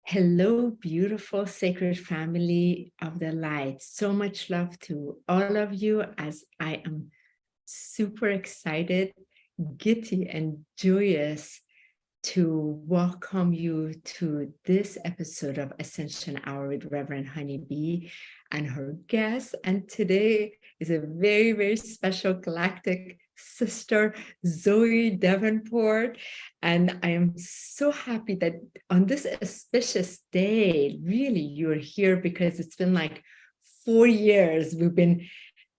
Hello, beautiful sacred family of the light. So much love to all of you as I am super excited, giddy, and joyous to welcome you to this episode of Ascension Hour with Reverend HoniB and her guest. And today is a very, very special galactic sister, Zoe Davenport. And I am so happy that on this auspicious day, really, you're here because it's been like 4 years we've been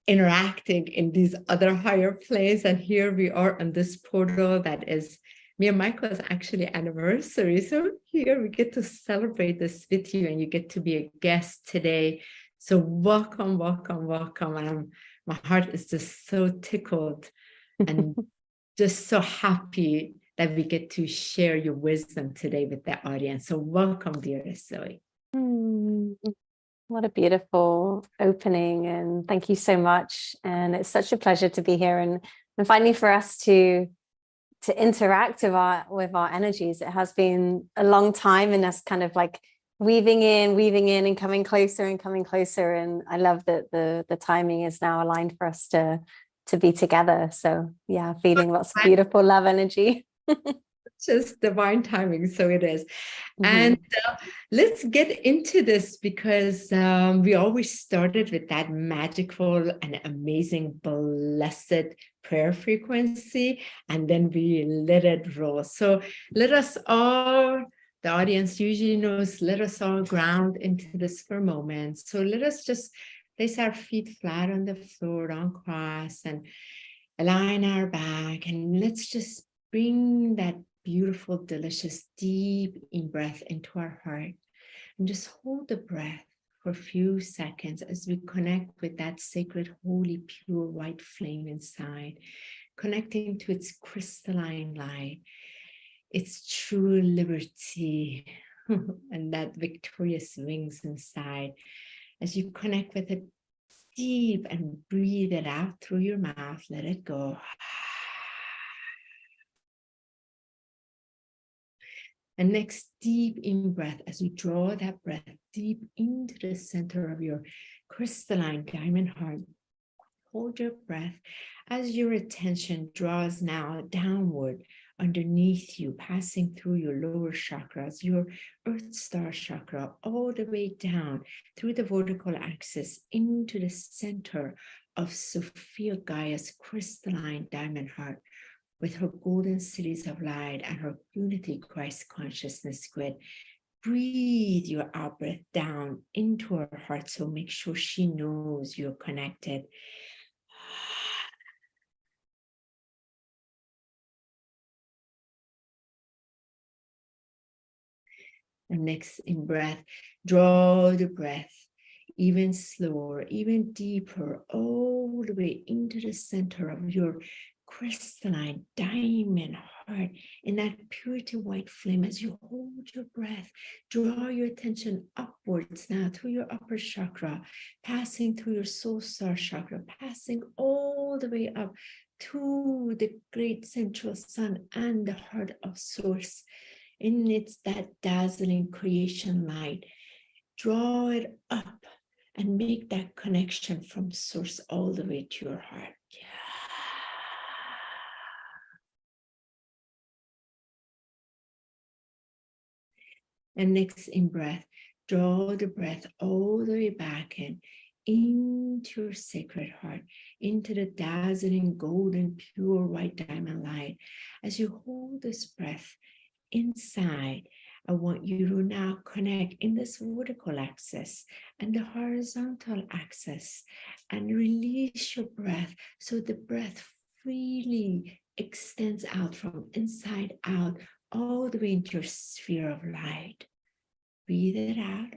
interacting in these other higher planes. And here we are on this portal that is me and Michael's actually anniversary. So here we get to celebrate this with you, and you get to be a guest today. So welcome, welcome, welcome. And my heart is just so tickled and just so happy that we get to share your wisdom today with the audience. So welcome, dearest Zoe. What a beautiful opening, and thank you so much. And it's such a pleasure to be here and finally for us to interact with our energies. It has been a long time, and us kind of like weaving in and coming closer. And I love that the timing is now aligned for us to be together. So yeah, feeling lots of beautiful love energy. Just divine timing, so it is. And let's get into this because we always started with that magical and amazing blessed prayer frequency, and then we let it roll. So let us all, the audience usually knows, let us all ground into this for a moment. So let us just place our feet flat on the floor, uncross, and align our back, and let's just bring that beautiful, delicious, deep in-breath into our heart. And just hold the breath for a few seconds as we connect with that sacred, holy, pure white flame inside, connecting to its crystalline light, its true liberty, and that victorious wings inside. As you connect with it deep and breathe it out through your mouth, let it go. And next, deep in breath as you draw that breath deep into the center of your crystalline diamond heart. Hold your breath as your attention draws now downward underneath you, passing through your lower chakras, your Earth Star chakra, all the way down through the vertical axis into the center of Sophia Gaia's crystalline diamond heart, with her golden cities of light and her unity Christ consciousness grid. Breathe your out breath down into her heart, so make sure she knows you're connected. And next in breath, draw the breath even slower, even deeper, all the way into the center of your crystalline diamond heart, in that purity white flame. As you hold your breath, draw your attention upwards now through your upper chakra, passing through your soul star chakra, passing all the way up to the great central sun and the heart of source. In it's that dazzling creation light. Draw it up and make that connection from source all the way to your heart. And next in breath, draw the breath all the way back into your sacred heart, into the dazzling golden pure white diamond light. As you hold this breath inside, I want you to now connect in this vertical axis and the horizontal axis, and release your breath so the breath freely extends out from inside out all the way into your sphere of light. Breathe it out.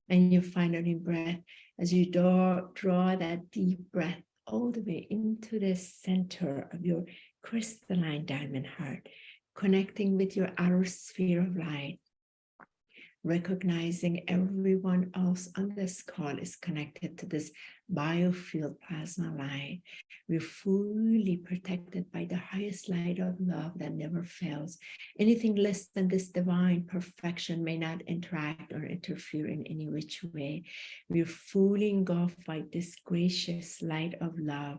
And you find out in breath as you draw that deep breath all the way into the center of your crystalline diamond heart, connecting with your outer sphere of light. recognizing everyone else on this call is connected to this biofield plasma light. We're fully protected by the highest light of love that never fails. Anything less than this divine perfection may not interact or interfere in any which way. We're fully engulfed by this gracious light of love.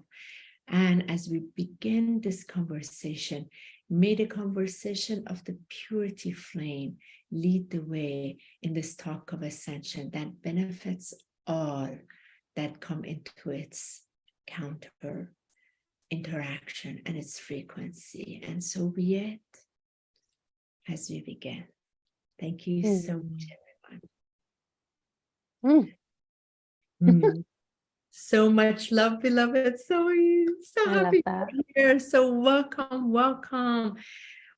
And as we begin this conversation, may the conversation of the purity flame lead the way in this talk of ascension that benefits all that come into its counter interaction and its frequency. And so be it as we begin. Thank you so much, everyone. So much love, beloved Zoe. So happy you're here. So welcome, welcome.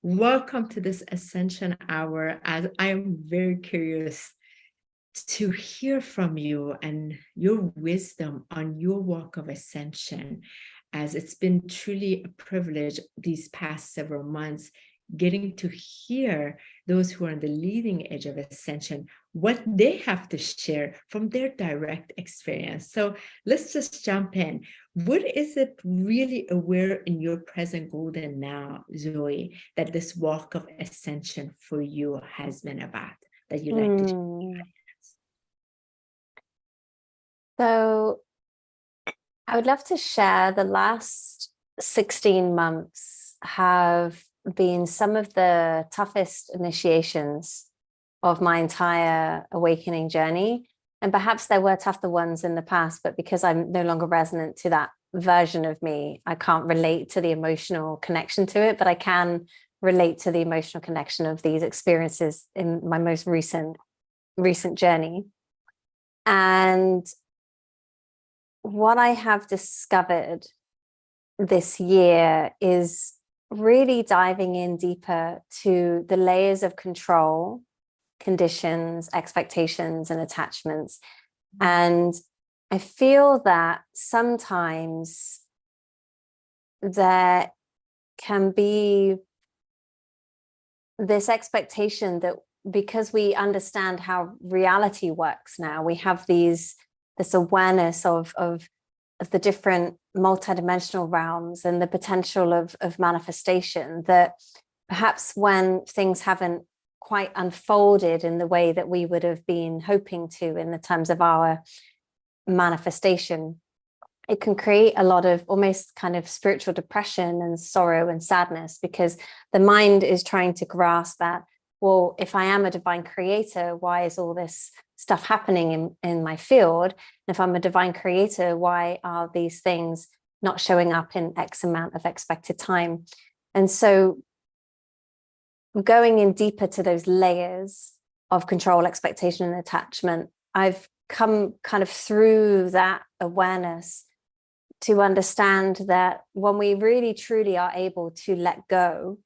Welcome to this Ascension Hour. As I am very curious to hear from you and your wisdom on your walk of ascension, as it's been truly a privilege these past several months getting to hear those who are on the leading edge of ascension, what they have to share from their direct experience. So let's just jump in. What is it really aware in your present golden now, Zoe, that this walk of ascension for you has been about, that you like to share? So I would love to share the last 16 months have been some of the toughest initiations of my entire awakening journey. And perhaps there were tougher ones in the past, but because I'm no longer resonant to that version of me, I can't relate to the emotional connection to it, but I can relate to the emotional connection of these experiences in my most recent journey. And what I have discovered this year is really diving in deeper to the layers of control, conditions, expectations, and attachments. And I feel that sometimes there can be this expectation that because we understand how reality works now, we have this awareness of the different multidimensional realms and the potential of manifestation, that perhaps when things haven't quite unfolded in the way that we would have been hoping to in the terms of our manifestation, it can create a lot of almost kind of spiritual depression and sorrow and sadness, because the mind is trying to grasp that, well, if I am a divine creator, why is all this stuff happening in my field? And if I'm a divine creator, why are these things not showing up in X amount of expected time? And so going in deeper to those layers of control, expectation, and attachment, I've come kind of through that awareness to understand that when we really truly are able to let go,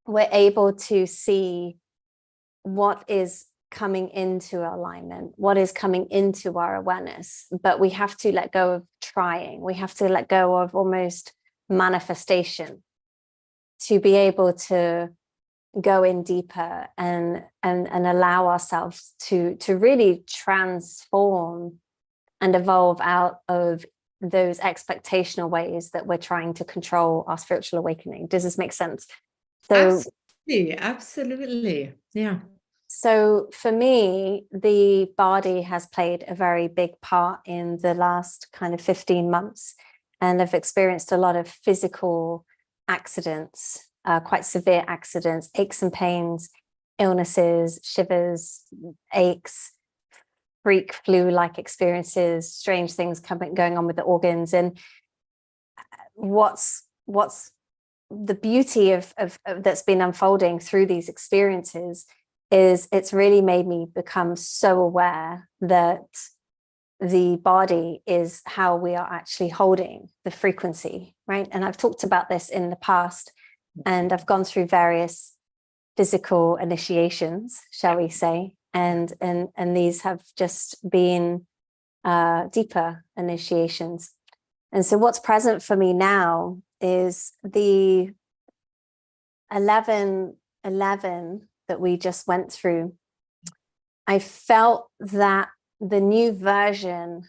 we're able to see what is coming into alignment, what is coming into our awareness. But we have to let go of trying. We have to let go of almost manifestation to be able to go in deeper and allow ourselves to really transform and evolve out of those expectational ways that we're trying to control our spiritual awakening. Does this make sense? So absolutely. Yeah. So for me, the body has played a very big part in the last kind of 15 months. And I've experienced a lot of physical accidents, quite severe accidents, aches and pains, illnesses, shivers, aches, freak flu-like experiences, strange things going on with the organs. And what's the beauty of that's been unfolding through these experiences is it's really made me become so aware that the body is how we are actually holding the frequency, right? And I've talked about this in the past, and I've gone through various physical initiations, shall we say, and these have just been deeper initiations. And so what's present for me now is the 11 that we just went through I felt that the new version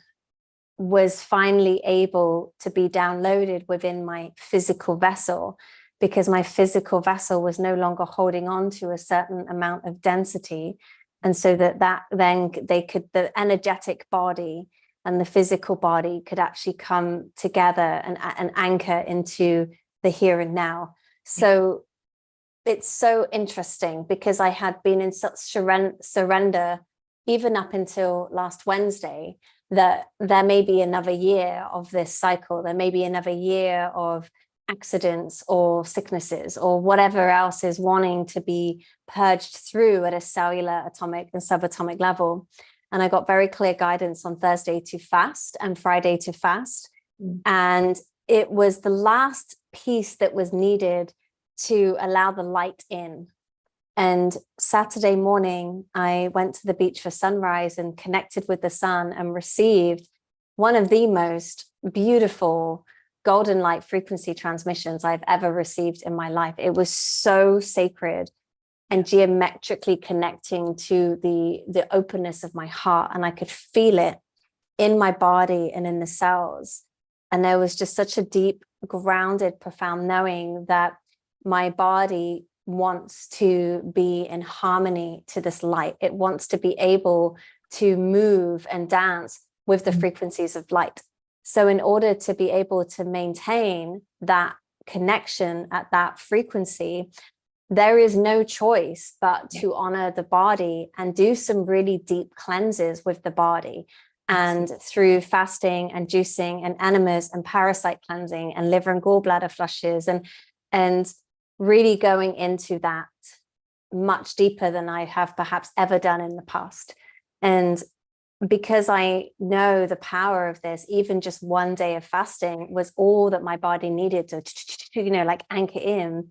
was finally able to be downloaded within my physical vessel, because my physical vessel was no longer holding on to a certain amount of density. And so that then the energetic body and the physical body could actually come together and anchor into the here and now. So it's so interesting, because I had been in such surrender even up until last Wednesday, that there may be another year of this cycle. There may be another year of accidents or sicknesses or whatever else is wanting to be purged through at a cellular, atomic and subatomic level. And I got very clear guidance on Thursday to fast and Friday to fast. And it was the last piece that was needed to allow the light in. And Saturday morning, I went to the beach for sunrise and connected with the sun and received one of the most beautiful golden light frequency transmissions I've ever received in my life. It was so sacred and geometrically connecting to the openness of my heart. And I could feel it in my body and in the cells. And there was just such a deep, grounded, profound knowing that my body wants to be in harmony to this light. It wants to be able to move and dance with the frequencies of light. So in order to be able to maintain that connection at that frequency, there is no choice but to honor the body and do some really deep cleanses with the body. And through fasting and juicing and enemas and parasite cleansing and liver and gallbladder flushes and really going into that much deeper than I have perhaps ever done in the past. And because I know the power of this, even just one day of fasting was all that my body needed to, like anchor in.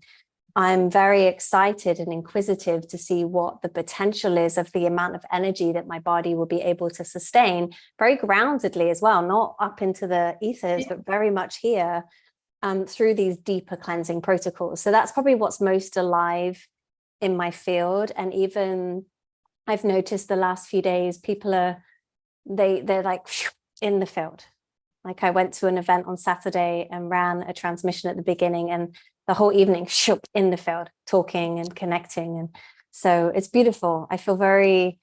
I'm very excited and inquisitive to see what the potential is of the amount of energy that my body will be able to sustain, very groundedly as well, not up into the ethers, but very much here. Through these deeper cleansing protocols. So that's probably what's most alive in my field. And even I've noticed the last few days, people they're like in the field. Like I went to an event on Saturday and ran a transmission at the beginning, and the whole evening in the field, talking and connecting. And so it's beautiful. I feel very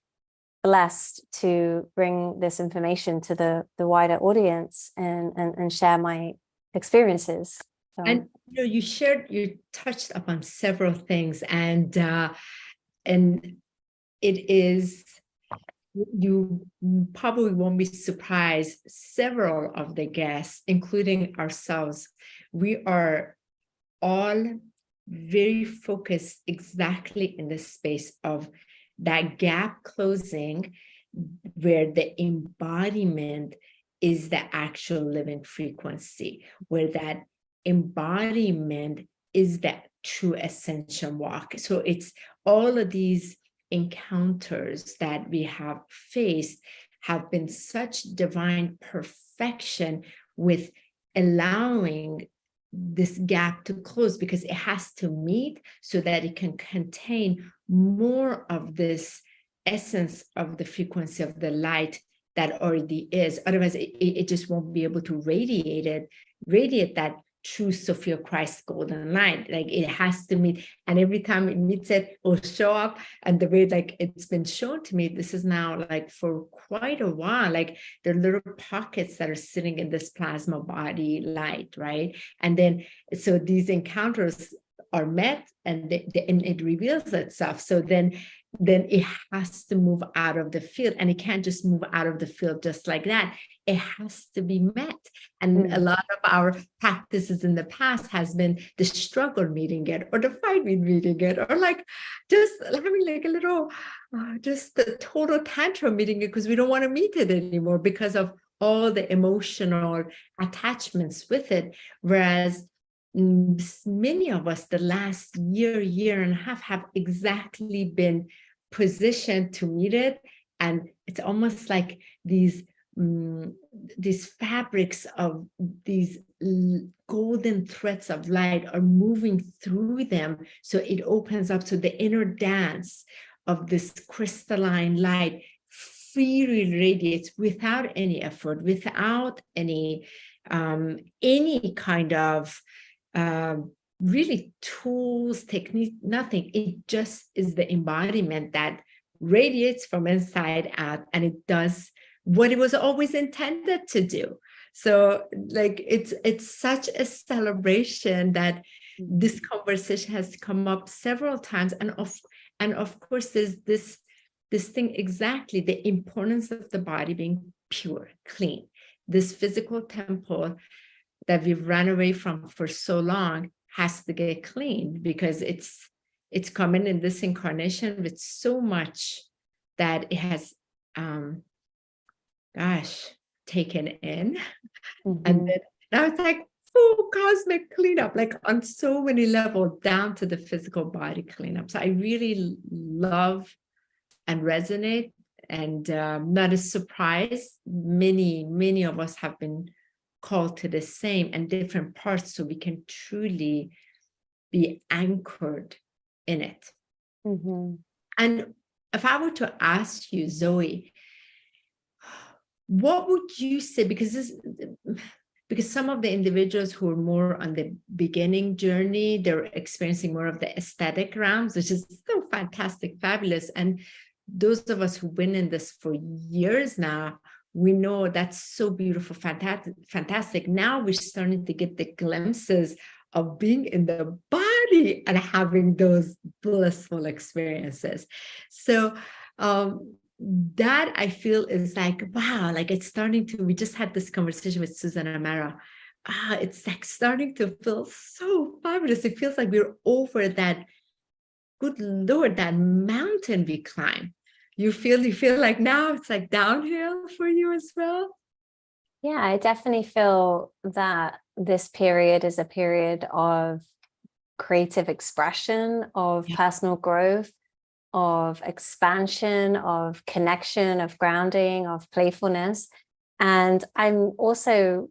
blessed to bring this information to the wider audience and share my experiences. So. And you touched upon several things, and it is, you probably won't be surprised, several of the guests, including ourselves, we are all very focused exactly in the space of that gap closing, where the embodiment is the actual living frequency, where that embodiment is that true ascension walk. So it's all of these encounters that we have faced have been such divine perfection with allowing this gap to close, because it has to meet so that it can contain more of this essence of the frequency of the light that already is. Otherwise, it just won't be able to radiate that true Sophia Christ golden light. Like it has to meet, and every time it meets it will show up. And the way like it's been shown to me, this is now like for quite a while, like there are little pockets that are sitting in this plasma body light, right? And then so these encounters are met, and it reveals itself. So then it has to move out of the field, and it can't just move out of the field just like that. It has to be met. And a lot of our practices in the past has been the struggle meeting it, or the fight meeting it, or like just having like a little, just the total tantrum meeting it because we don't want to meet it anymore because of all the emotional attachments with it. Whereas many of us the last year and a half have exactly been positioned to meet it. And it's almost like these fabrics of these golden threads of light are moving through them. So it opens up to the inner dance of this crystalline light freely radiates without any effort, without any kind of really tools, technique, nothing. It just is the embodiment that radiates from inside out, and it does what it was always intended to do. So like it's such a celebration that this conversation has come up several times, and of course there's this thing, exactly the importance of the body being pure, clean. This physical temple that we've run away from for so long has to get clean, because it's coming in this incarnation with so much that it has taken in. And then now it's like full cosmic cleanup, like on so many levels, down to the physical body cleanup. So I really love and resonate, and not a surprise. Many of us have been called to the same and different parts, so we can truly be anchored in it. And if I were to ask you, Zoe, what would you say, because some of the individuals who are more on the beginning journey, they're experiencing more of the aesthetic realms, which is so fantastic, fabulous. And those of us who've been in this for years now, we know that's so beautiful, fantastic. Now we're starting to get the glimpses of being in the body and having those blissful experiences. So that I feel is like, wow, like it's starting to, we just had this conversation with Susan Amara. It's like starting to feel so fabulous. It feels like we're over that, good Lord, that mountain we climb. You feel like now it's like downhill for you as well? Yeah, I definitely feel that this period is a period of creative expression, of personal growth, of expansion, of connection, of grounding, of playfulness. And I'm also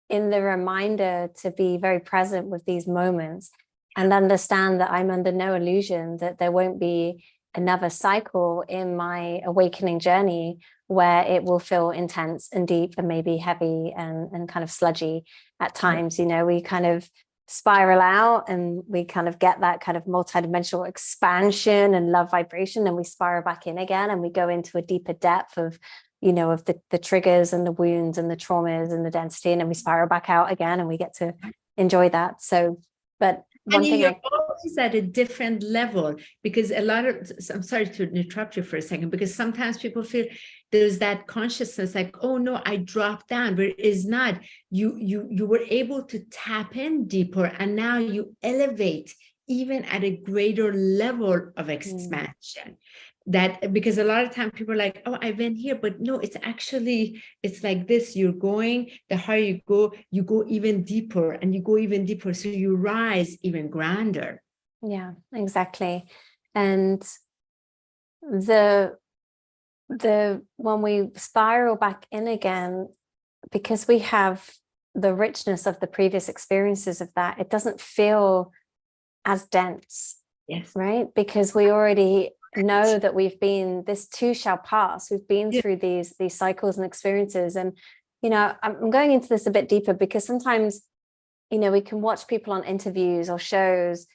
in the reminder to be very present with these moments and understand that I'm under no illusion that there won't be another cycle in my awakening journey where it will feel intense and deep and maybe heavy and kind of sludgy at times. You know, we kind of spiral out and we kind of get that kind of multidimensional expansion and love vibration, and we spiral back in again, and we go into a deeper depth of, you know, of the triggers and the wounds and the traumas and the density, and then we spiral back out again, and we get to enjoy that. So, but one thing you're always at a different level, because a lot of, I'm sorry to interrupt you for a second, because sometimes people feel there's that consciousness like, oh no, I dropped down, but it is not. You were able to tap in deeper, and now you elevate even at a greater level of expansion. That, because a lot of times people are like, oh, I went here, but no, it's actually, it's like this. You're going, the higher you go even deeper, and you go even deeper, so you rise even grander. Yeah, exactly. And the when we spiral back in again, because we have the richness of the previous experiences of that, it doesn't feel as dense. Yes. Right? Because we already know that we've been, this too shall pass. We've been through these cycles and experiences. And, you know, I'm going into this a bit deeper because sometimes, you know, we can watch people on interviews or shows,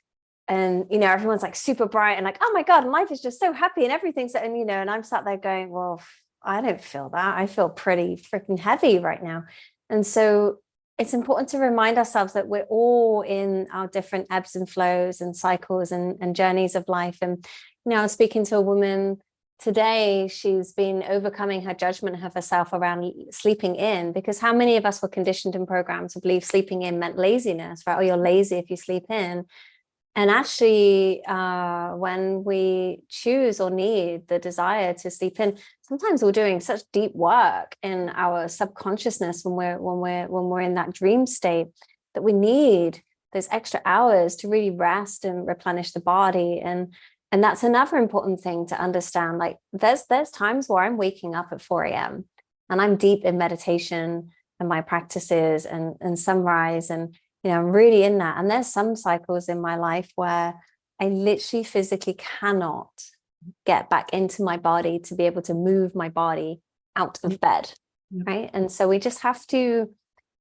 and, you know, everyone's like super bright and like, oh my God, life is just so happy and everything's, and, you know, and I'm sat there going, well, I don't feel that. I feel pretty freaking heavy right now. And so it's important to remind ourselves that we're all in our different ebbs and flows and cycles and journeys of life. And, you know, I was speaking to a woman today. She's been overcoming her judgment of herself around sleeping in, because how many of us were conditioned and programmed to believe sleeping in meant laziness, right? Oh, you're lazy if you sleep in. And actually, when we choose or need the desire to sleep in, sometimes we're doing such deep work in our subconsciousness when we're in that dream state, that we need those extra hours to really rest and replenish the body. And that's another important thing to understand. Like there's times where I'm waking up at 4 a.m. and I'm deep in meditation and my practices and sunrise, and you know, I'm really in that. And there's some cycles in my life where I literally physically cannot get back into my body to be able to move my body out of bed, right? And so we just have to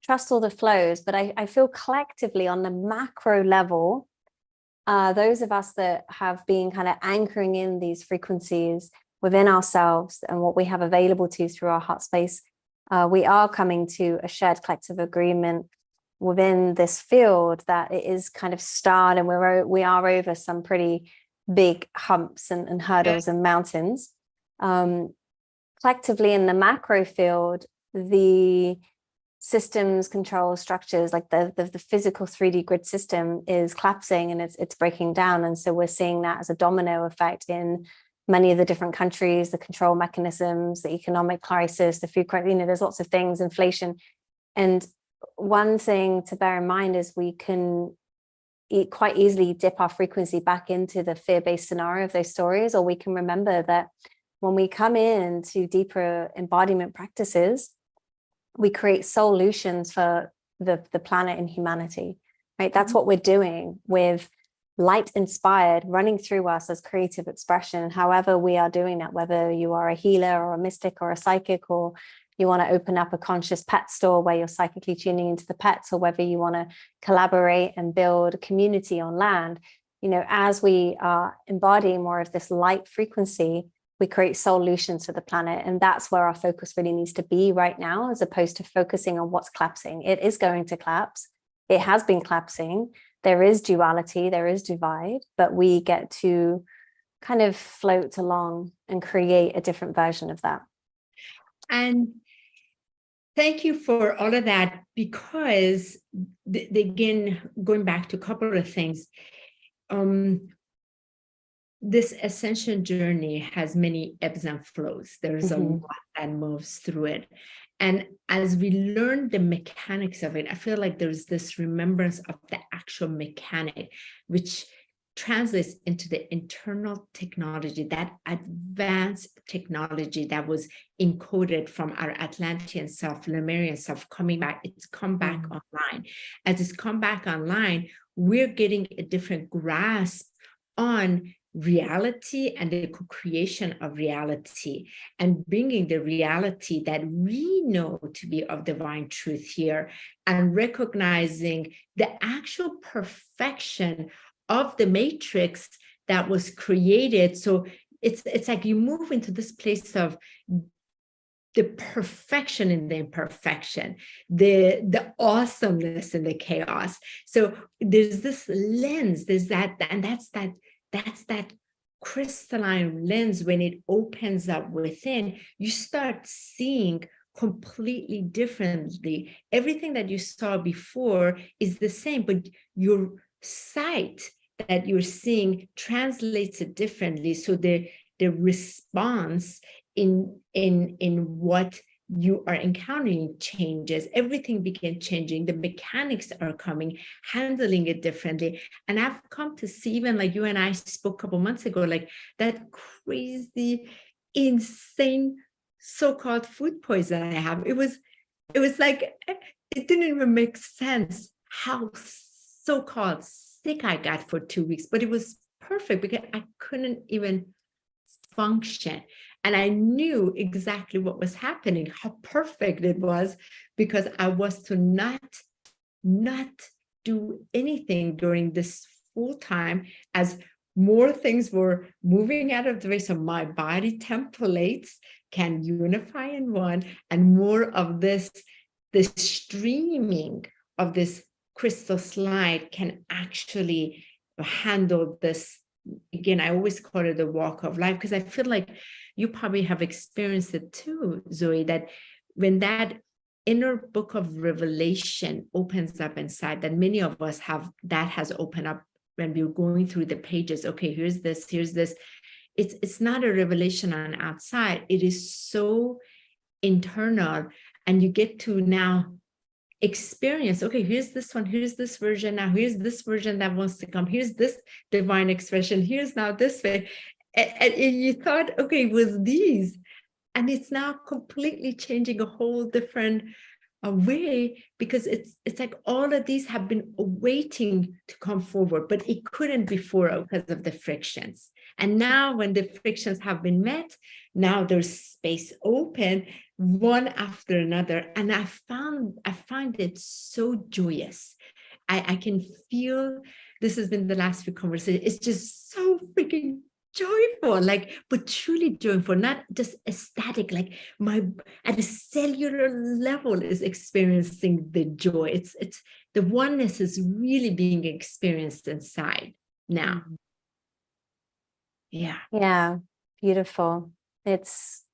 trust all the flows. But I feel collectively on the macro level, those of us that have been kind of anchoring in these frequencies within ourselves and what we have available to through our heart space, we are coming to a shared collective agreement within this field that it is kind of starred, and we are over some pretty big humps and hurdles and mountains. Collectively in the macro field, the systems, control structures, like the physical 3D grid system is collapsing and it's breaking down. And so we're seeing that as a domino effect in many of the different countries, the control mechanisms, the economic crisis, the food crisis, there's lots of things, inflation. And one thing to bear in mind is we can quite easily dip our frequency back into the fear-based scenario of those stories, or we can remember that when we come into deeper embodiment practices, we create solutions for the planet and humanity, right? That's what we're doing with light inspired running through us as creative expression, however we are doing that, whether you are a healer or a mystic or a psychic, or you want to open up a conscious pet store where you're psychically tuning into the pets, or whether you want to collaborate and build a community on land. As we are embodying more of this light frequency, we create solutions for the planet. And that's where our focus really needs to be right now, as opposed to focusing on what's collapsing. It is going to collapse. It has been collapsing. There is duality, there is divide, but we get to kind of float along and create a different version of that. And thank you for all of that, because again, going back to a couple of things, this ascension journey has many ebbs and flows. There's a lot that moves through it. And as we learn the mechanics of it, I feel like there's this remembrance of the actual mechanic, which translates into the internal technology, that advanced technology that was encoded from our Atlantean self, Lemurian self coming back. It's come back online. As it's come back online, we're getting a different grasp on reality and the co-creation of reality, and bringing the reality that we know to be of divine truth here, and recognizing the actual perfection of the matrix that was created. So it's like you move into this place of the perfection in the imperfection, the awesomeness in the chaos. So there's this lens, there's that, and that's that crystalline lens. When it opens up within, you start seeing completely differently. Everything that you saw before is the same, but your sight that you're seeing translates it differently. So the response in what you are encountering changes. Everything began changing. The mechanics are coming, handling it differently. And I've come to see, even like you and I spoke a couple months ago, like that crazy, insane so-called food poison I have. It was like, it didn't even make sense how so-called sick I got for 2 weeks, but it was perfect because I couldn't even function. And I knew exactly what was happening, how perfect it was, because I was to not do anything during this full time, as more things were moving out of the way. So my body templates can unify in one, and more of this streaming of this crystal slide can actually handle this. Again, I always call it the walk of life, because I feel like you probably have experienced it too, Zoe, that when that inner book of revelation opens up inside, that many of us have, that has opened up when we're going through the pages. Okay, here's this. It's not a revelation on outside. It is so internal, and you get to now experience, okay, here's this one, here's this version, now here's this version that wants to come, here's this divine expression, here's now this way. And you thought, okay, it was these, and it's now completely changing a whole different way, because it's like all of these have been waiting to come forward, but it couldn't before because of the frictions. And now when the frictions have been met, now there's space open, one after another. And I find it so joyous. I can feel, this has been the last few conversations, it's just so freaking joyful, like, but truly joyful, not just ecstatic, like my, at a cellular level is experiencing the joy. It's the oneness is really being experienced inside now. Yeah, beautiful. It's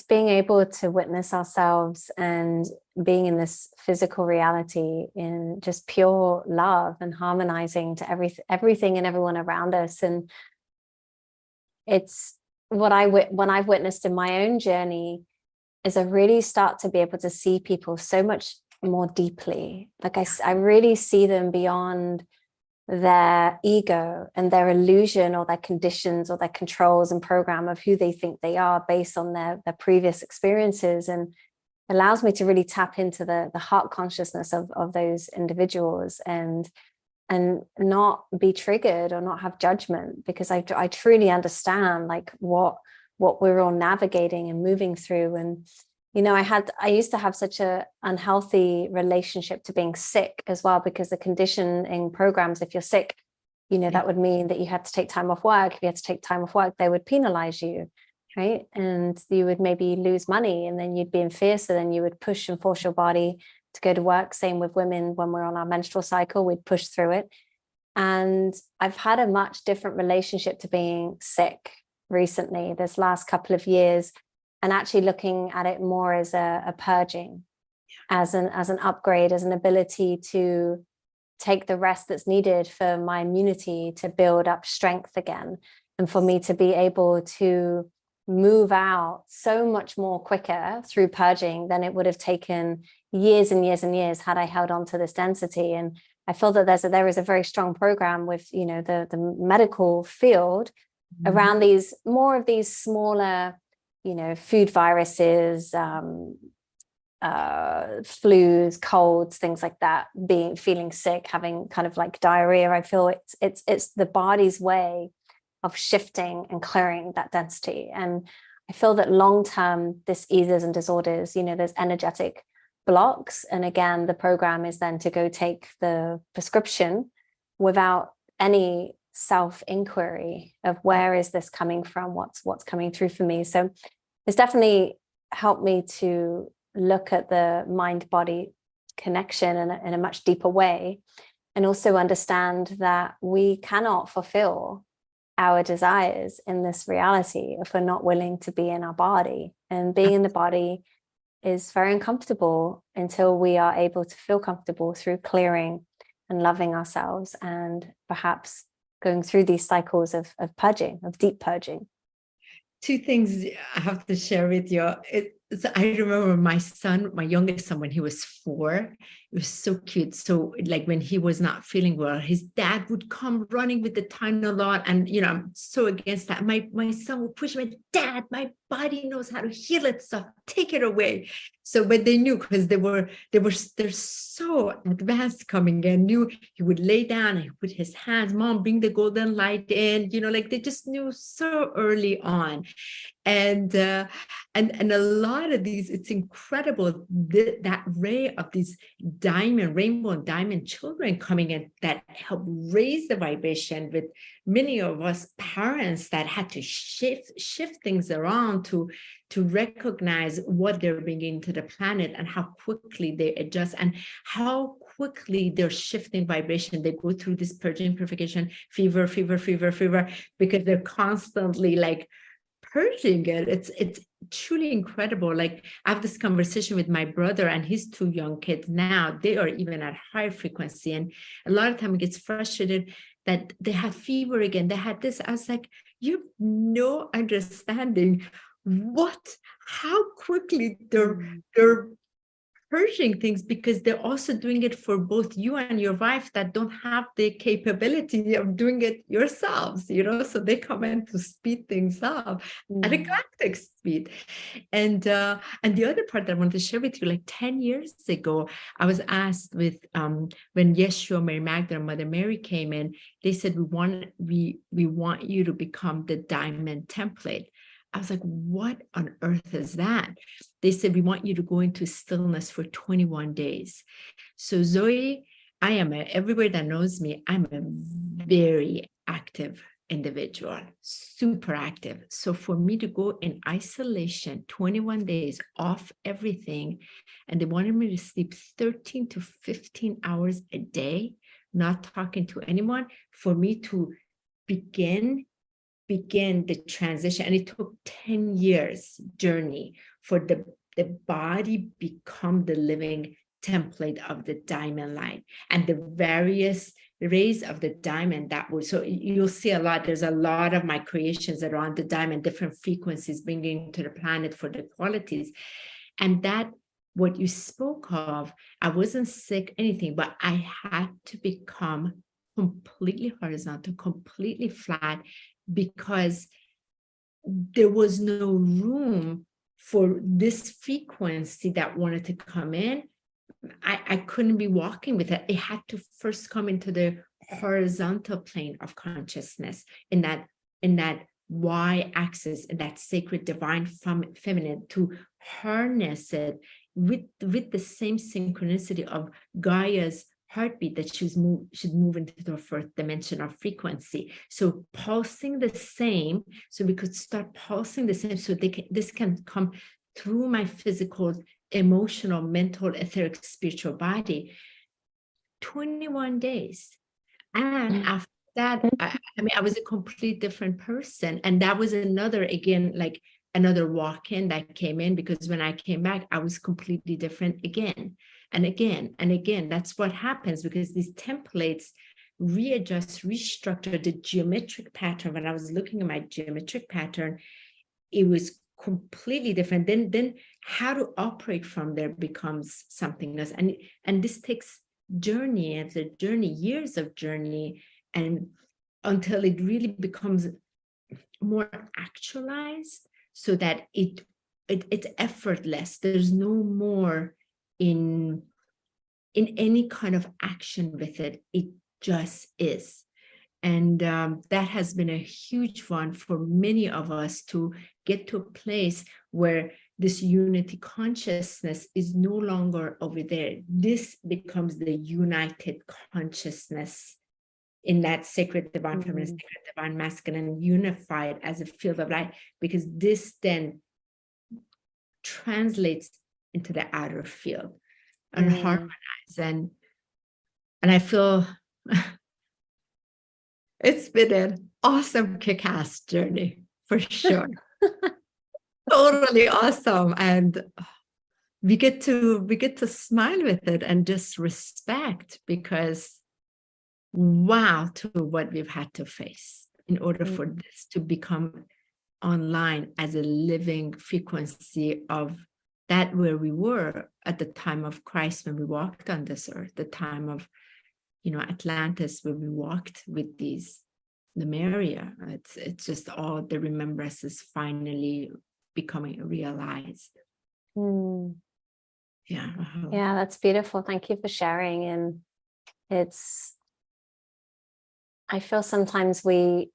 being able to witness ourselves and being in this physical reality in just pure love and harmonizing to everything and everyone around us. And it's what when I've witnessed in my own journey is I really start to be able to see people so much more deeply. Like I really see them beyond their ego and their illusion or their conditions or their controls and program of who they think they are based on their previous experiences, and allows me to really tap into the heart consciousness of those individuals and not be triggered or not have judgment, because I truly understand like what we're all navigating and moving through. And you know, I used to have such a unhealthy relationship to being sick as well, because the conditioning programs, if you're sick, you know, that would mean that you had to take time off work. If you had to take time off work, they would penalize you, right? And you would maybe lose money, and then you'd be in fear. So then you would push and force your body to go to work. Same with women when we're on our menstrual cycle, we'd push through it. And I've had a much different relationship to being sick recently, this last couple of years, and actually looking at it more as a purging, as an upgrade, as an ability to take the rest that's needed for my immunity to build up strength again, and for me to be able to move out so much more quicker through purging than it would have taken years and years and years had I held on to this density. And I feel that there is a very strong program with, you know, the medical field around these more of these smaller, you know, food viruses, flus, colds, things like that, feeling sick, having kind of like diarrhea. I feel it's the body's way of shifting and clearing that density. And I feel that long term, diseases and disorders, you know, there's energetic blocks. And again, the program is then to go take the prescription without any self-inquiry of where is this coming from, what's coming through for me. So it's definitely helped me to look at the mind-body connection in a much deeper way, and also understand that we cannot fulfill our desires in this reality if we're not willing to be in our body. And being in the body is very uncomfortable until we are able to feel comfortable through clearing and loving ourselves, and perhaps going through these cycles of purging, of deep purging. Two things I have to share with you. I remember my son, my youngest son, when he was 4, it was so cute. So like when he was not feeling well, his dad would come running with the Tylenol, and you know, I'm so against that. My son would push me, Dad, my body knows how to heal itself. Take it away. So, but they knew, because they're so advanced coming in, knew he would lay down and put his hands, Mom, bring the golden light in, you know, like they just knew so early on. And a lot of these, it's incredible that ray of these rainbow and diamond children coming in that help raise the vibration, with many of us parents that had to shift things around to recognize what they're bringing to the planet, and how quickly they adjust, and how quickly they're shifting vibration. They go through this purging, purification, fever, because they're constantly like purging it. It's truly incredible. Like I have this conversation with my brother and his 2 young kids now. They are even at higher frequency, and a lot of time it gets frustrated that they have fever again. They had this. I was like, you have no understanding how quickly they're purging things, because they're also doing it for both you and your wife that don't have the capability of doing it yourselves, so they come in to speed things up at a galactic speed. And the other part that I wanted to share with you, like 10 years ago, I was asked with when Yeshua, Mary Magdalene, Mother Mary came in, they said, we want you to become the diamond template. I was like, what on earth is that? They said, we want you to go into stillness for 21 days. So Zoe, everybody that knows me, I'm a very active individual, super active. So for me to go in isolation, 21 days off everything, and they wanted me to sleep 13 to 15 hours a day, not talking to anyone, for me to begin the transition. And it took 10 years journey for the body become the living template of the diamond light, and the various rays of the diamond that was, so you'll see there's a lot of my creations that are on the diamond, different frequencies bringing to the planet for the qualities. And that, what you spoke of, I wasn't sick, anything, but I had to become completely horizontal, completely flat, because there was no room for this frequency that wanted to come in. I couldn't be walking with it. It had to first come into the horizontal plane of consciousness, in that Y axis, in that sacred divine feminine, to harness it with the same synchronicity of Gaia's heartbeat, that should move into the fourth dimension of frequency. So pulsing the same, so we could start pulsing the same, so this can come through my physical, emotional, mental, etheric, spiritual body. 21 days. And after that, I was a complete different person. And that was another walk-in that came in, because when I came back, I was completely different again and again and again. That's what happens, because these templates readjust, restructure the geometric pattern. When I was looking at my geometric pattern, it was completely different. Then how to operate from there becomes something else. And this takes journey after journey, years of journey, and until it really becomes more actualized, so that it's effortless. There's no more in any kind of action with it. It just is. And that has been a huge one for many of us, to get to a place where this unity consciousness is no longer over there. This becomes the united consciousness in that sacred divine feminine, sacred divine masculine, unified as a field of light, because this then translates into the outer field and harmonize. And I feel it's been an awesome kick-ass journey, for sure. Totally awesome. And we get to smile with it and just respect, because wow, to what we've had to face in order for this to become online as a living frequency of that, where we were at the time of Christ, when we walked on this earth, the time of Atlantis, where we walked with these Lemuria. It's just all the remembrances finally becoming realized. Yeah. Yeah, that's beautiful. Thank you for sharing. And I feel sometimes we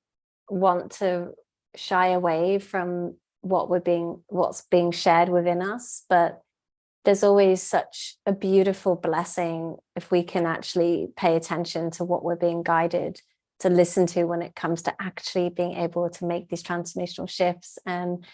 want to shy away from what's being shared within us, but there's always such a beautiful blessing if we can actually pay attention to what we're being guided to listen to, when it comes to actually being able to make these transformational shifts. And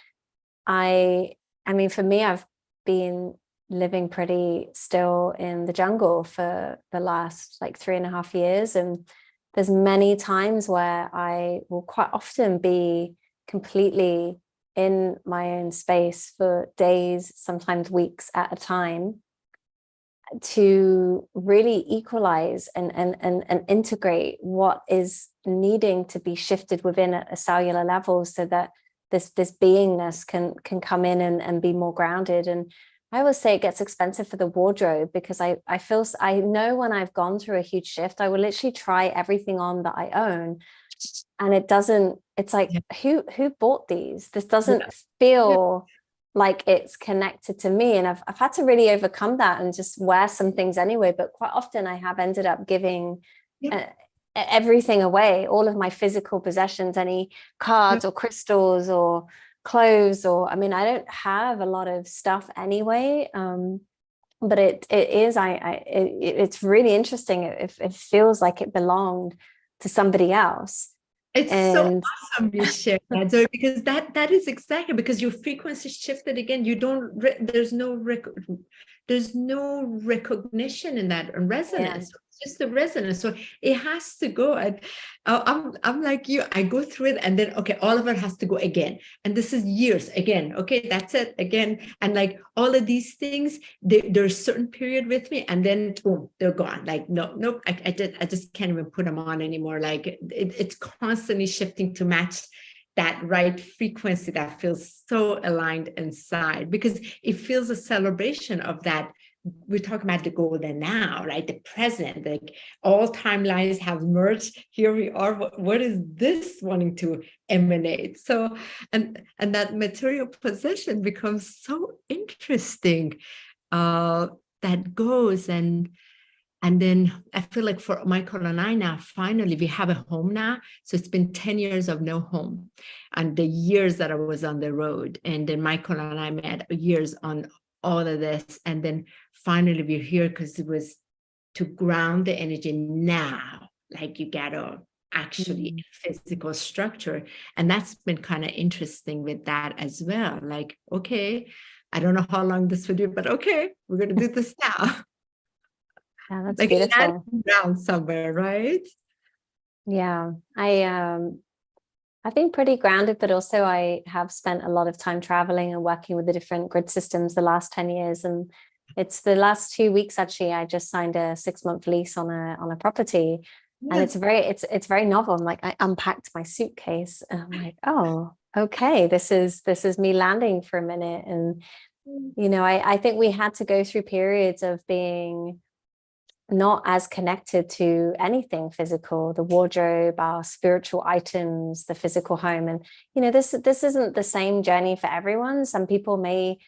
I mean, for me, I've been living pretty still in the jungle for the last 3.5 years. And there's many times where I will quite often be completely in my own space for days, sometimes weeks at a time, to really equalize and integrate what is needing to be shifted within a cellular level, so that this beingness can come in and be more grounded. And I always say it gets expensive for the wardrobe, because I know when I've gone through a huge shift, I will literally try everything on that I own, and it's like, who bought these? This doesn't feel like it's connected to me. And I've had to really overcome that and just wear some things anyway. But quite often I have ended up giving everything away, all of my physical possessions, any cards or crystals or clothes, or I mean, I don't have a lot of stuff anyway, but it's really interesting. It feels like it belonged to somebody else. It's so awesome you share that, Zoe, because that is exactly, because your frequency shifted again. You don't there's no recognition in that resonance. Yeah. It's just the resonance. So it has to go. And I'm like you. I go through it, and then okay, all of it has to go again. And this is years again. Okay, that's it again. And like all of these things, there's a certain period with me, and then boom, they're gone. Like nope, I just can't even put them on anymore. Like it's constantly shifting to match that right frequency that feels so aligned inside, because it feels a celebration of that. We're talking about the golden now, right? The present, like all timelines have merged. Here we are. What is this wanting to emanate? So, and that material possession becomes so interesting. That goes and then I feel like for Michael and I now, finally, we have a home now. So it's been 10 years of no home, and the years that I was on the road. And then Michael and I met years on all of this. And then finally we're here because it was to ground the energy now. Like you got to actually physical structure. And that's been kind of interesting with that as well. Like, okay, I don't know how long this will do, but okay, we're going to do this now. Yeah, that's like beautiful. Around somewhere, right? Yeah, I've been pretty grounded, but also I have spent a lot of time traveling and working with the different grid systems the last 10 years. And it's the last 2 weeks, actually, I just signed a 6-month lease on a property. Yeah. And it's very novel. I'm like, I unpacked my suitcase and I'm like, oh, okay, this is me landing for a minute. And, you know, I think we had to go through periods of being not as connected to anything physical, the wardrobe, our spiritual items, the physical home. And, you know, this isn't the same journey for everyone. Some people they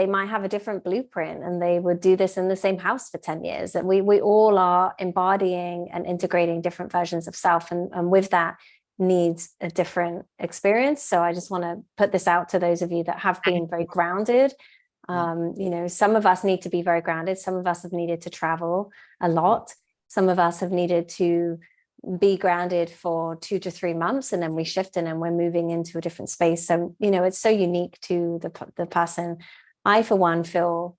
might have a different blueprint and they would do this in the same house for 10 years. And we all are embodying and integrating different versions of self. And with that needs a different experience. So I just want to put this out to those of you that have been very grounded. You know, some of us need to be very grounded. Some of us have needed to travel a lot. Some of us have needed to be grounded for 2 to 3 months, and then we shift and then we're moving into a different space. So, you know, it's so unique to the person. I, for one, feel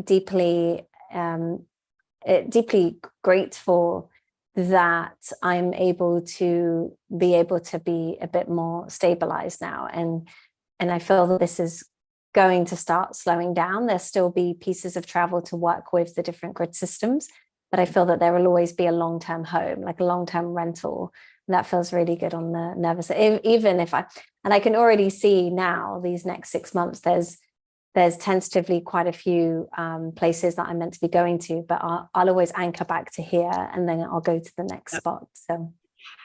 deeply grateful that I'm able to be a bit more stabilized now. And I feel that this is going to start slowing down. There'll still be pieces of travel to work with the different grid systems, but I feel that there will always be a long-term home, like a long-term rental. And that feels really good on the nervous. Even if I can already see now these next 6 months, there's tentatively quite a few places that I'm meant to be going to, but I'll always anchor back to here and then I'll go to the next spot. So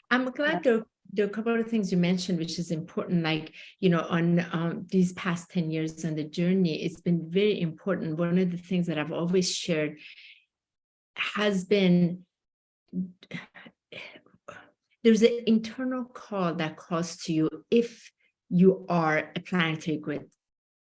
I'm glad there are a couple of things you mentioned, which is important. Like, you know, on these past 10 years on the journey, it's been very important. One of the things that I've always shared has been, there's an internal call that calls to you. If you are a planetary grid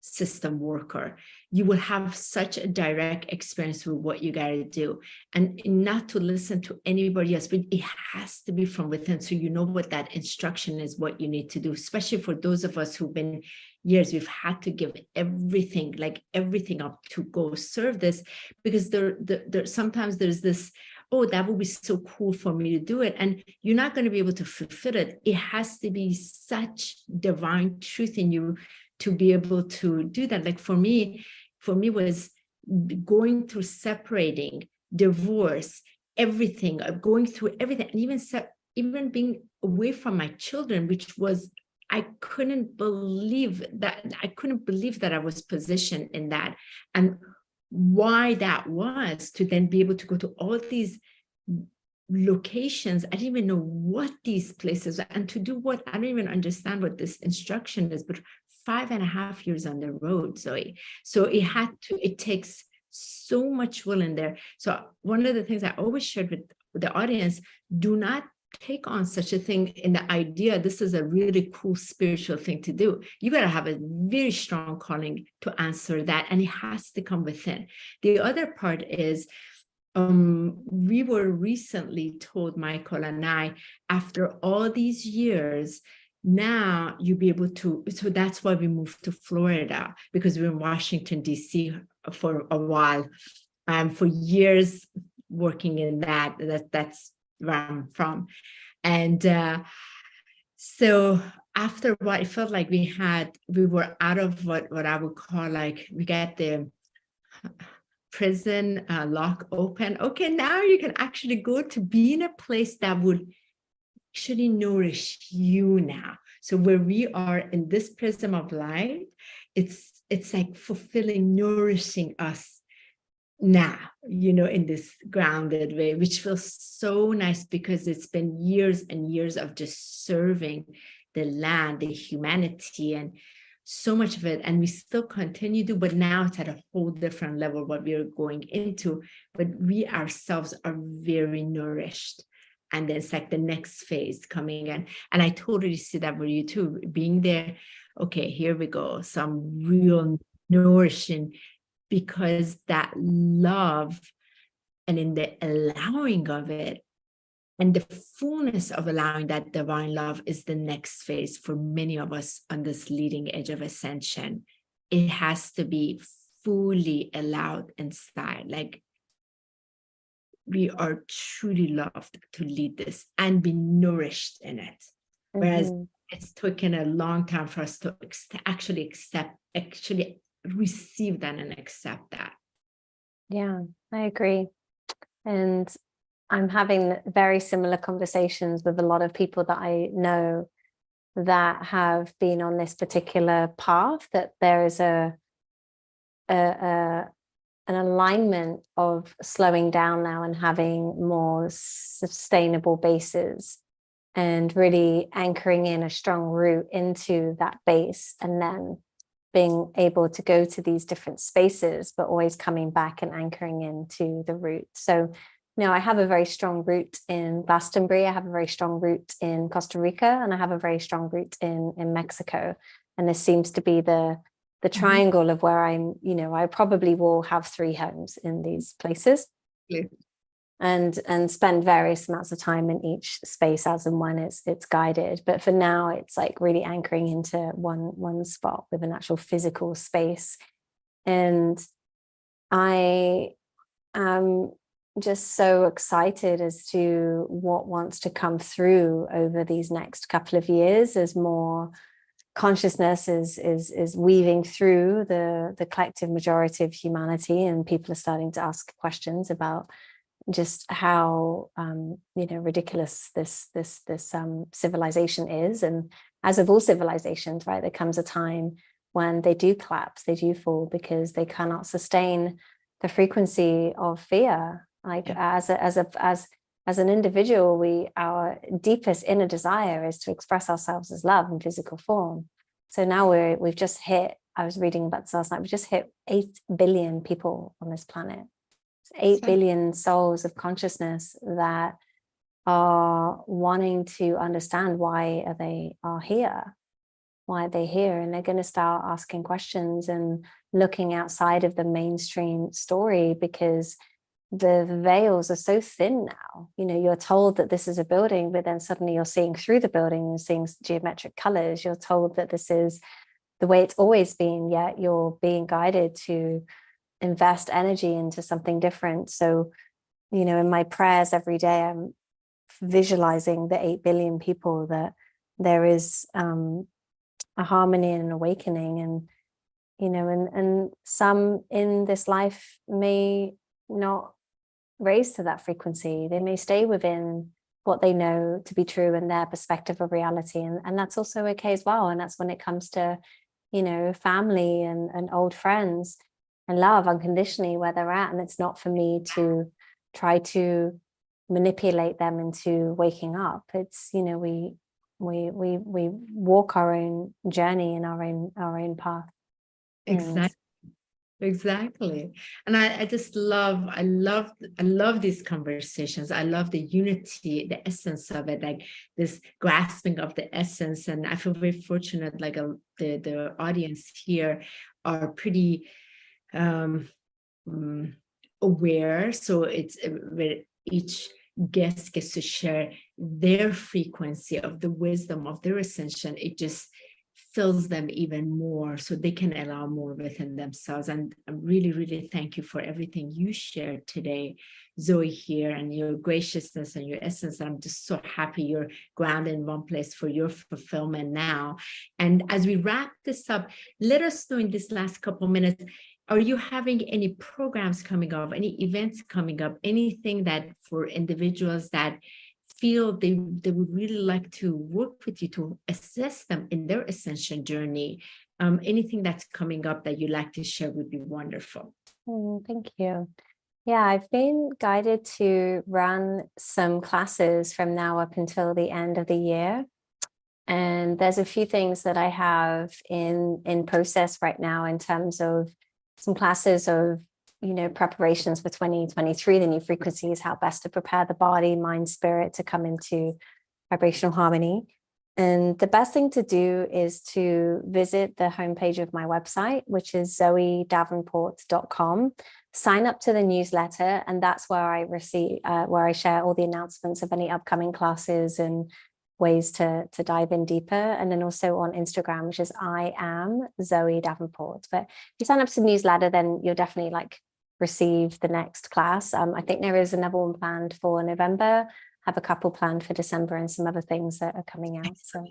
system worker, you will have such a direct experience with what you got to do, and not to listen to anybody else, but it has to be from within. So you know what that instruction is, what you need to do, especially for those of us who've been years, we've had to give everything, like everything up to go serve this, because there sometimes there's this, oh, that would be so cool for me to do it. And you're not going to be able to fulfill it. It has to be such divine truth in you to be able to do that. Like for me was going through separating, divorce, everything, going through everything, and even being away from my children, which was I couldn't believe that. I couldn't believe that I was positioned in that, and why that was, to then be able to go to all these locations. I didn't even know what these places are, and to do what, I don't even understand what this instruction is, but 5.5 years on the road, Zoe. So it takes so much will in there. So one of the things I always shared with the audience, do not take on such a thing in the idea this is a really cool spiritual thing to do. You got to have a very strong calling to answer that, and it has to come within. The other part is, we were recently told, Michael and I, after all these years, now you'll be able to, so that's why we moved to Florida, because we were in Washington, D.C. for a while, for years working in that's where I'm from. And so after a while, it felt like we were out of what I would call, like, we got the prison lock open. Okay, now you can actually go to be in a place that would actually nourish you now. So where we are in this prism of light, it's like fulfilling, nourishing us now, in this grounded way, which feels so nice, because it's been years and years of just serving the land, the humanity, and so much of it, and we still continue to, but now it's at a whole different level what we're going into. But we ourselves are very nourished, and then it's like the next phase coming in. And I totally see that with you too, being there. Okay, here we go, some real nourishing, because that love, and in the allowing of it, and the fullness of allowing that divine love, is the next phase for many of us on this leading edge of ascension. It has to be fully allowed inside. Like, we are truly loved to lead this and be nourished in it. Whereas it's taken a long time for us to actually receive that and accept that. Yeah, I agree. And I'm having very similar conversations with a lot of people that I know that have been on this particular path, that there is an alignment of slowing down now and having more sustainable bases, and really anchoring in a strong root into that base, and then being able to go to these different spaces, but always coming back and anchoring into the root. So, I have a very strong root in Glastonbury. I have a very strong root in Costa Rica, and I have a very strong root in Mexico. And this seems to be the triangle of where I'm, I probably will have 3 homes in these places. Yeah. And spend various amounts of time in each space as and when it's guided. But for now, it's like really anchoring into one spot with an actual physical space. And I am just so excited as to what wants to come through over these next couple of years, as more consciousness is weaving through the collective majority of humanity, and people are starting to ask questions about just how ridiculous this civilization is. And as of all civilizations, right, there comes a time when they do collapse, they do fall, because they cannot sustain the frequency of fear. Like, as an individual, our deepest inner desire is to express ourselves as love in physical form. So now we've just hit, I was reading about this last night, we just hit 8 billion people on this planet. 8 billion souls of consciousness that are wanting to understand why they are here, and they're going to start asking questions and looking outside of the mainstream story, because the veils are so thin now. You're told that this is a building, but then suddenly you're seeing through the building and seeing geometric colors. You're told that this is the way it's always been, yet you're being guided to invest energy into something different. So, in my prayers every day, I'm visualizing the 8 billion people, that there is a harmony and an awakening. And, and some in this life may not raise to that frequency. They may stay within what they know to be true and their perspective of reality. And that's also okay as well. And that's when it comes to, you know, family and old friends and love unconditionally where they're at. And it's not for me to try to manipulate them into waking up. It's, you know, we walk our own journey and our own path. Exactly. And I just love these conversations. I love the unity, the essence of it, like this grasping of the essence. And I feel very fortunate, like the audience here are pretty aware. So it's where each guest gets to share their frequency of the wisdom of their ascension. It just fills them even more so they can allow more within themselves. And I really, really thank you for everything you shared today, Zoe, here, and your graciousness and your essence. I'm just so happy you're grounded in one place for your fulfillment now. And as we wrap this up, let us know in this last couple minutes, are you having any programs coming up, any events coming up, anything that for individuals that feel they would really like to work with you to assist them in their ascension journey? Anything that's coming up that you'd like to share would be wonderful. Thank you. Yeah, I've been guided to run some classes from now up until the end of the year. And there's a few things that I have in process right now in terms of some classes of, you know, preparations for 2023, the new frequencies, how best to prepare the body, mind, spirit to come into vibrational harmony. And the best thing to do is to visit the homepage of my website, which is zoedavenport.com. Sign up to the newsletter, and that's where I where I share all the announcements of any upcoming classes and ways to dive in deeper. And then also on Instagram, which is I am Zoe Davenport. But if you sign up to the newsletter, then you'll definitely receive the next class. I think there is another one planned for November, have a couple planned for December, and some other things that are coming out. So,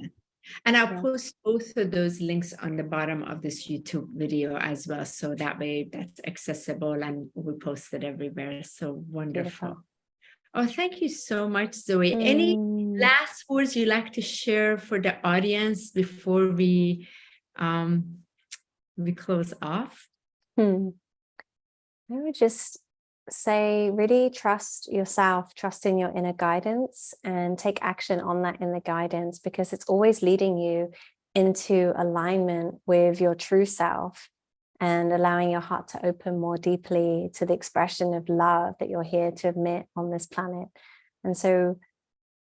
and I'll post both of those links on the bottom of this YouTube video as well. So that way that's accessible and we post it everywhere. So wonderful. Beautiful. Oh, thank you so much, Zoe. Any last words you'd like to share for the audience before we close off? I would just say, really trust yourself, trust in your inner guidance, and take action on that inner guidance, because it's always leading you into alignment with your true self and allowing your heart to open more deeply to the expression of love that you're here to emit on this planet. And so,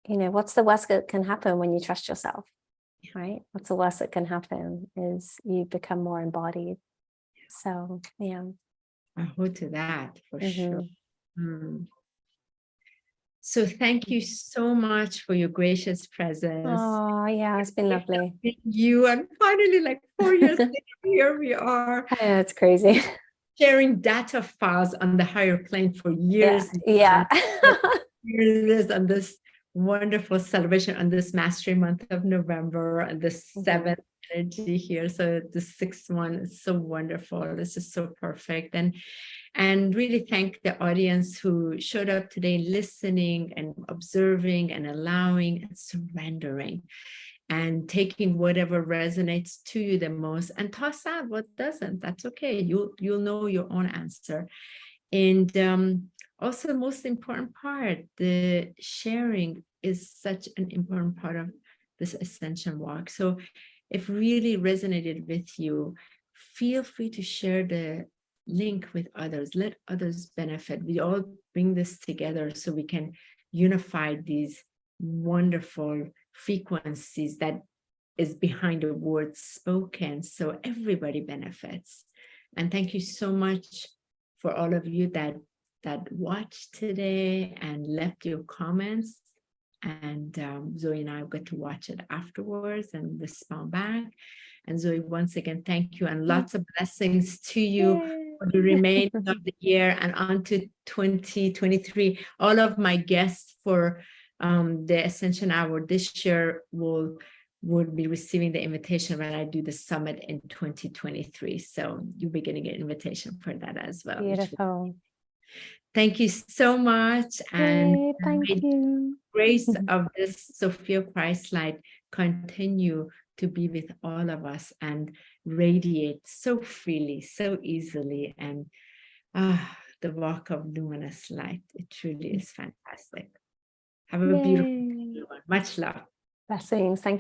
you know, what's the worst that can happen when you trust yourself, right? What's the worst that can happen is you become more embodied. So, yeah. I hold to that for sure. So thank you so much for your gracious presence. Oh, yeah, it's been lovely. You, and finally, like 4 years later, here we are. Yeah, it's crazy. Sharing data files on the higher plane for years. Yeah. Years on this wonderful celebration on this Mastery Month of November, and the 7th energy here. So the 6th one is so wonderful. This is so perfect. And really thank the audience who showed up today, listening and observing and allowing and surrendering and taking whatever resonates to you the most and toss out what doesn't. That's okay. You'll know your own answer. And also the most important part, the sharing is such an important part of this ascension walk. So if really resonated with you, feel free to share the link with others. Let others benefit. We all bring this together so we can unify these wonderful frequencies that is behind the words spoken, so everybody benefits. And thank you so much for all of you that watched today and left your comments. And Zoe and I got to watch it afterwards and respond back. And Zoe, once again, thank you, and lots of blessings to you for the remainder of the year and on to 2023. All of my guests for the Ascension Hour this year would be receiving the invitation when I do the summit in 2023. So you'll be getting an invitation for that as well. Beautiful. Thank you so much. And Yay, thank may the you. grace of this Sophia Christ light continue to be with all of us and radiate so freely, so easily. And the walk of luminous light, it truly is fantastic. Have a beautiful day, Yay. everyone. Much love. Blessings. Thank you.